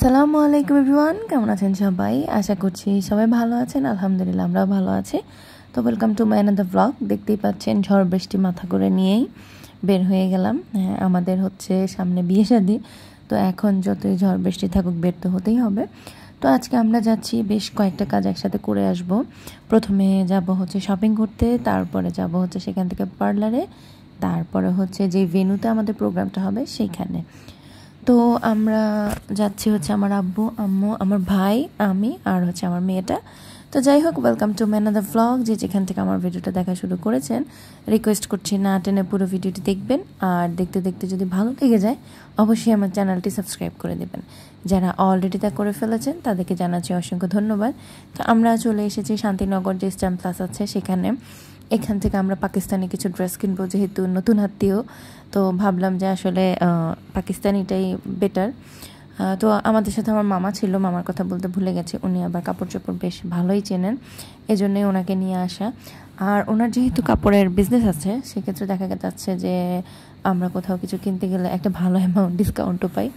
আসসালামু আলাইকুম এভরিওয়ান, কেমন আছেন সবাই? আশা করছি সবাই ভালো আছেন। আলহামদুলিল্লাহ আমরাও ভালো আছি। তো welcome to my another blog. দেখতেই পাচ্ছেন ঝড় বৃষ্টি মাথা করে নিয়েই বের হয়ে গেলাম। আমাদের হচ্ছে সামনে বিয়ে শাদী, তো এখন যতই ঝড় বৃষ্টি থাকুক বের তো হতেই হবে। তো আজকে আমরা যাচ্ছি, বেশ কয়েকটা কাজ একসাথে করে আসব। প্রথমে যাব হচ্ছে শপিং করতে, তারপরে যাব হচ্ছে সেখান থেকে পার্লারে, তারপরে হচ্ছে যে ভেন্যুতে আমাদের প্রোগ্রামটা হবে সেইখানে। তো আমরা যাচ্ছি হচ্ছে আমার আব্বু, আম্মু, আমার ভাই, আমি আর হচ্ছে আমার মেয়েটা। তো যাই হোক, welcome to my another blog. যেখান থেকে আমার ভিডিওটা দেখা শুরু করেছেন, রিকোয়েস্ট করছি না টেনে পুরো ভিডিওটি দেখবেন, আর দেখতে দেখতে যদি ভালো লেগে যায় অবশ্যই আমার চ্যানেলটি সাবস্ক্রাইব করে দেবেন। যারা অলরেডি তা করে ফেলেছেন তাদেরকে জানাচ্ছি অসংখ্য ধন্যবাদ। তো আমরা চলে এসেছি শান্তিনগর যে স্ট্যাম্প প্লাস আছে সেখানে। এখান থেকে আমরা পাকিস্তানি কিছু ড্রেস কিনবো, যেহেতু নতুন আত্মীয়, তো ভাবলাম যে আসলে পাকিস্তানিটাই বেটার। তো আমাদের সাথে আমার মামা ছিল, মামার কথা বলতে ভুলে গেছি, উনি আবার কাপড় চোপড় বেশ ভালোই চেনেন, এজন্যই ওনাকে নিয়ে আসা। আর ওনার যেহেতু কাপড়ের বিজনেস আছে, সেক্ষেত্রে দেখা যাচ্ছে যে আমরা কোথাও কিছু কিনতে গেলে একটা ভালো অ্যামাউন্ট ডিসকাউন্টও পাই।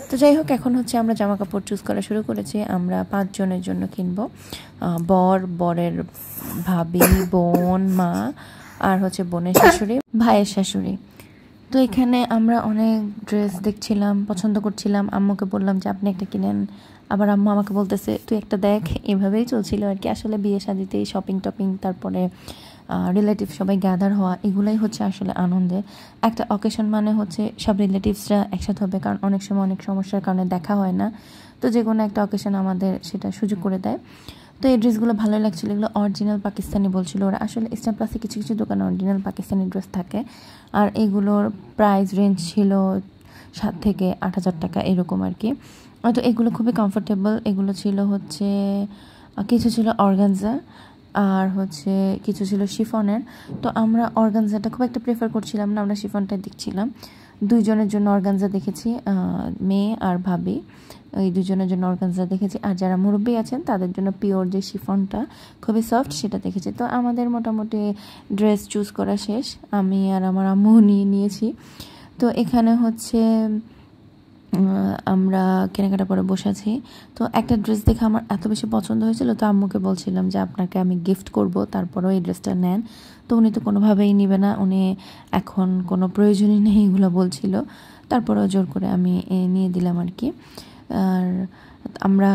তো যাই হোক, এখন হচ্ছে আমরা জামা কাপড় চুজ করা শুরু করেছি। আমরা 5 জনের জন্য কিনবো, বরের ভাবি, বোন, মা, আর হচ্ছে বোনের শাশুড়ি, ভাইয়ের শাশুড়ি। তো এখানে আমরা অনেক ড্রেস দেখছিলাম, পছন্দ করছিলাম। আম্মুকে বললাম যে আপনি একটা কিনেন, আবার আম্মু আমাকে বলতেছে তুই একটা দেখ। এভাবেই চলছিল আর কি। আসলে বিয়ে শাদিতেই শপিং টপিং, তারপরে রিলেটিভ সবাই গ্যাদার হওয়া, এগুলাই হচ্ছে আসলে আনন্দের একটা অকেশন। মানে হচ্ছে সব রিলেটিভসরা একসাথে হবে, কারণ অনেক সময় অনেক সমস্যার কারণে দেখা হয় না। তো যে কোনো একটা অকেশন আমাদের সেটা সুযোগ করে দেয়। তো এই ড্রেসগুলো ভালোই লাগছিলো। এগুলো অরিজিনাল পাকিস্তানি বলছিল ওরা। আসলে স্ট্যাম্প প্লাসে কিছু কিছু দোকানে অরিজিনাল পাকিস্তানি ড্রেস থাকে, আর এগুলোর প্রাইস রেঞ্জ ছিল 7 থেকে 8,000 টাকা এরকম আর কি। তো এগুলো খুবই কমফোর্টেবল। এগুলো ছিল হচ্ছে কিছু ছিল অর্গানজা, আর হচ্ছে কিছু ছিল শিফনের। তো আমরা অর্গানজাটা খুব একটা প্রেফার করছিলাম না, আমরা শিফনটাই দেখছিলাম। 2 জনের জন্য অর্গানজা দেখেছি, মেয়ে আর ভাবি, ওই 2 জনের জন্য অর্গানজা দেখেছি। আর যারা মুরব্বী আছেন তাদের জন্য পিওর যে শিফনটা খুবই সফট, সেটা দেখেছি। তো আমাদের মোটামুটি ড্রেস চুজ করা শেষ, আমি আর আমার আম্মু নিয়েছি। তো এখানে হচ্ছে আমরা কেনাকাটা করে বসে আছি। তো একটা ড্রেস দেখে আমার এত বেশি পছন্দ হয়েছিল, তো আম্মুকে বলছিলাম যে আপনাকে আমি গিফট করব, তারপরেও এই ড্রেসটা নেন। তো উনি তো কোনোভাবেই নেবে না, উনি এখন কোনো প্রয়োজনই নেই এগুলো বলছিল। তারপরেও জোর করে আমি নিয়ে দিলাম আর কি। আর আমরা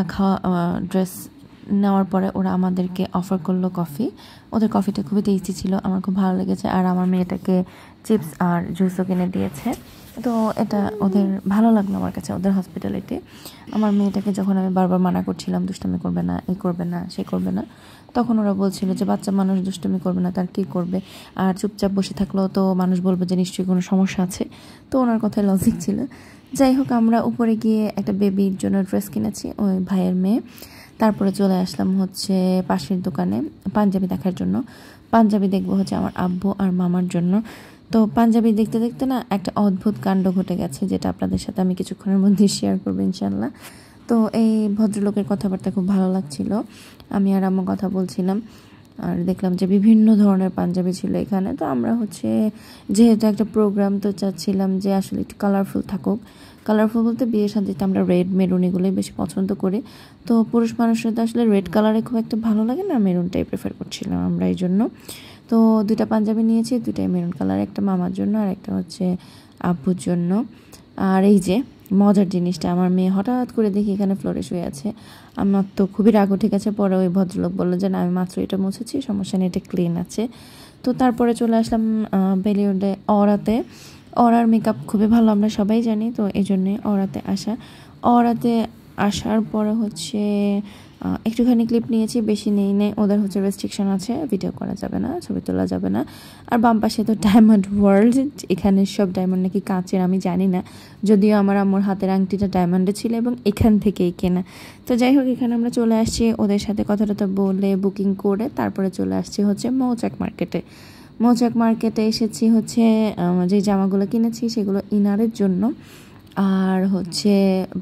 ড্রেস নেওয়ার পরে ওরা আমাদেরকে অফার করলো কফি। ওদের কফিটা খুবই টেস্টি ছিল, আমার খুব ভালো লেগেছে। আর আমার মেয়েটাকে চিপস আর জুসও কিনে দিয়েছে। তো এটা ওদের ভালো লাগলো আমার কাছে, ওদের হসপিটালিটি। আমার মেয়েটাকে যখন আমি বারবার মানা করছিলাম দুষ্টুমি করবে না, এই করবে না, সে করবে না, তখন ওরা বলছিল যে বাচ্চা মানুষ দুষ্টুমি করবে না, তার কী করবে, আর চুপচাপ বসে থাকলেও তো মানুষ বলবে যে নিশ্চয়ই কোনো সমস্যা আছে। তো ওনার কথায় লজিক ছিল। যাই হোক, আমরা উপরে গিয়ে একটা বেবির জন্য ড্রেস কিনেছি, ওই ভাইয়ের মেয়ে। তারপরে চলে আসলাম হচ্ছে পাশের দোকানে পাঞ্জাবি দেখার জন্য। পাঞ্জাবি দেখবো হচ্ছে আমার আব্বু আর মামার জন্য। তো পাঞ্জাবি দেখতে দেখতে না একটা অদ্ভুত কাণ্ড ঘটে গেছে, যেটা আপনাদের সাথে আমি কিছুক্ষণের মধ্যে শেয়ার করবো ইনশাল্লাহ। তো এই ভদ্রলোকের কথাবার্তা খুব ভালো লাগছিল। আমি আর আম্মু কথা বলছিলাম, আর দেখলাম যে বিভিন্ন ধরনের পাঞ্জাবি ছিল এখানে। তো আমরা হচ্ছে যেহেতু একটা প্রোগ্রাম, তো চাচ্ছিলাম যে আসলে একটু কালারফুল থাকুক। কালারফুল বলতে বিয়ে শাদিতে আমরা রেড, মেরুন এগুলোই বেশি পছন্দ করি। তো পুরুষ মানুষের তো আসলে রেড কালারে খুব একটা ভালো লাগে না, মেরুনটাই প্রেফার করছিলাম আমরা এই জন্য। তো 2টা পাঞ্জাবি নিয়েছি, 2টাই মেরুন কালার, একটা মামার জন্য আর একটা হচ্ছে আব্বুর জন্য। আর এই যে মজার জিনিসটা, আমার মেয়ে হঠাৎ করে দেখি এখানে ফ্লোরে শুয়ে আছে। আমার তো খুবই রাগ উঠে গেছে। পরে ওই ভদ্রলোক বললো যে না, আমি মাত্র এটা মুছেছি, সমস্যা নেই, এটা ক্লিন আছে। তো তারপরে চলে আসলাম বেলিউডে অরাতে। অরার মেকআপ খুবই ভালো, আমরা সবাই জানি, তো এই জন্যে অরাতে আসা। অরাতে আসার পরে হচ্ছে একটুখানি ক্লিপ নিয়েছি, বেশি নেই। ওদের হচ্ছে রেস্ট্রিকশন আছে, ভিডিও করা যাবে না, ছবি তোলা যাবে না। আর বাম পাশে তো ডায়মন্ড ওয়ার্ল্ড, এখানে সব ডায়মন্ড নাকি কাঁচের, আমি জানি না, যদিও আমার আম্মুর হাতের আংটিটা ডায়মন্ডে ছিল এবং এখান থেকেই কেনা। তো যাই হোক, এখানে আমরা চলে আসছি, ওদের সাথে কথাটা বলে বুকিং করে তারপরে চলে আসছি হচ্ছে মৌচাক মার্কেটে। মৌচাক মার্কেটে এসেছি হচ্ছে যে জামাগুলো কিনেছি সেগুলো ইনারের জন্য, আর হচ্ছে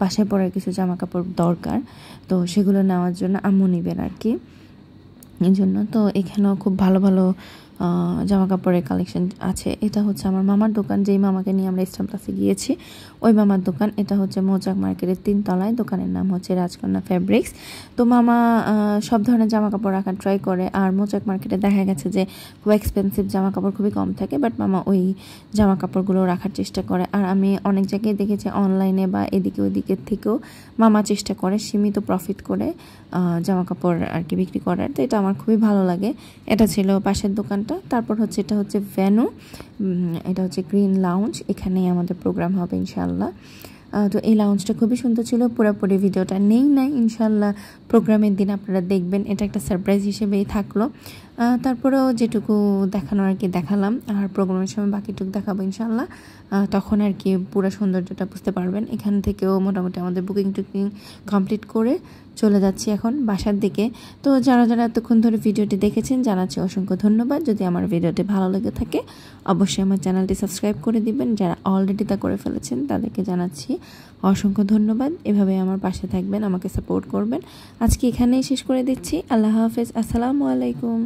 বাসায় পরার কিছু জামা কাপড় দরকার, তো সেগুলো নেওয়ার জন্য আম্মু নেবেন আর কি, এই জন্য। তো এখানেও খুব ভালো ভালো জামা কাপড়ের কালেকশন আছে। এটা হচ্ছে আমার মামার দোকান, যেই মামাকে নিয়ে আমরা ইস্টার্ন প্লাসে গিয়েছি ওই মামার দোকান। এটা হচ্ছে মৌচাক মার্কেটের 3 তলায়, দোকানের নাম হচ্ছে রাজকন্যা ফ্যাব্রিক্স। তো মামা সব ধরনের জামা কাপড় রাখার ট্রাই করে, আর মৌচাক মার্কেটে দেখা গেছে যে খুব এক্সপেন্সিভ জামা কাপড় খুবই কম থাকে, বাট মামা ওই জামা কাপড়গুলো রাখার চেষ্টা করে। আর আমি অনেক জায়গায় দেখেছি অনলাইনে বা এদিকে ওইদিকের থেকেও মামা চেষ্টা করে সীমিত প্রফিট করে জামা কাপড় আর কি বিক্রি করার। তো এটা আমার খুবই ভালো লাগে। এটা ছিল পাশের দোকানটা। তারপর হচ্ছে এটা হচ্ছে ভেনু, এটা হচ্ছে গ্রিন লাউঞ্জ, এখানেই আমাদের প্রোগ্রাম হবে ইনশাআল্লাহ। তো এই লাউঞ্জটা খুবই সুন্দর ছিল। পুরোপুরি ভিডিওটা নেই ইনশাআল্লাহ প্রোগ্রামের দিন আপনারা দেখবেন, এটা একটা সারপ্রাইজ হিসেবেই থাকলো। তারপরেও যেটুকু দেখানো আর কি দেখালাম, আর প্রোগ্রামের সময় বাকিটুকু দেখাবো ইনশাআল্লাহ। তখন আর কি পুরো সৌন্দর্যটা বুঝতে পারবেন। এখান থেকেও মোটামুটি আমাদের বুকিং টুকিং কমপ্লিট করে চলে যাচ্ছি এখন বাসার দিকে। তো যারা এতক্ষণ ধরে ভিডিওটি দেখেছেন জানাচ্ছি অসংখ্য ধন্যবাদ। যদি আমার ভিডিওটি ভালো লেগে থাকে অবশ্যই আমার চ্যানেলটি সাবস্ক্রাইব করে দিবেন। যারা অলরেডি তা করে ফেলেছেন তাদেরকে জানাচ্ছি অসংখ্য ধন্যবাদ। এভাবে আমার পাশে থাকবেন, আমাকে সাপোর্ট করবেন। আজকে এখানেই শেষ করে দিচ্ছি। আল্লাহ হাফেজ, আসসালামু আলাইকুম।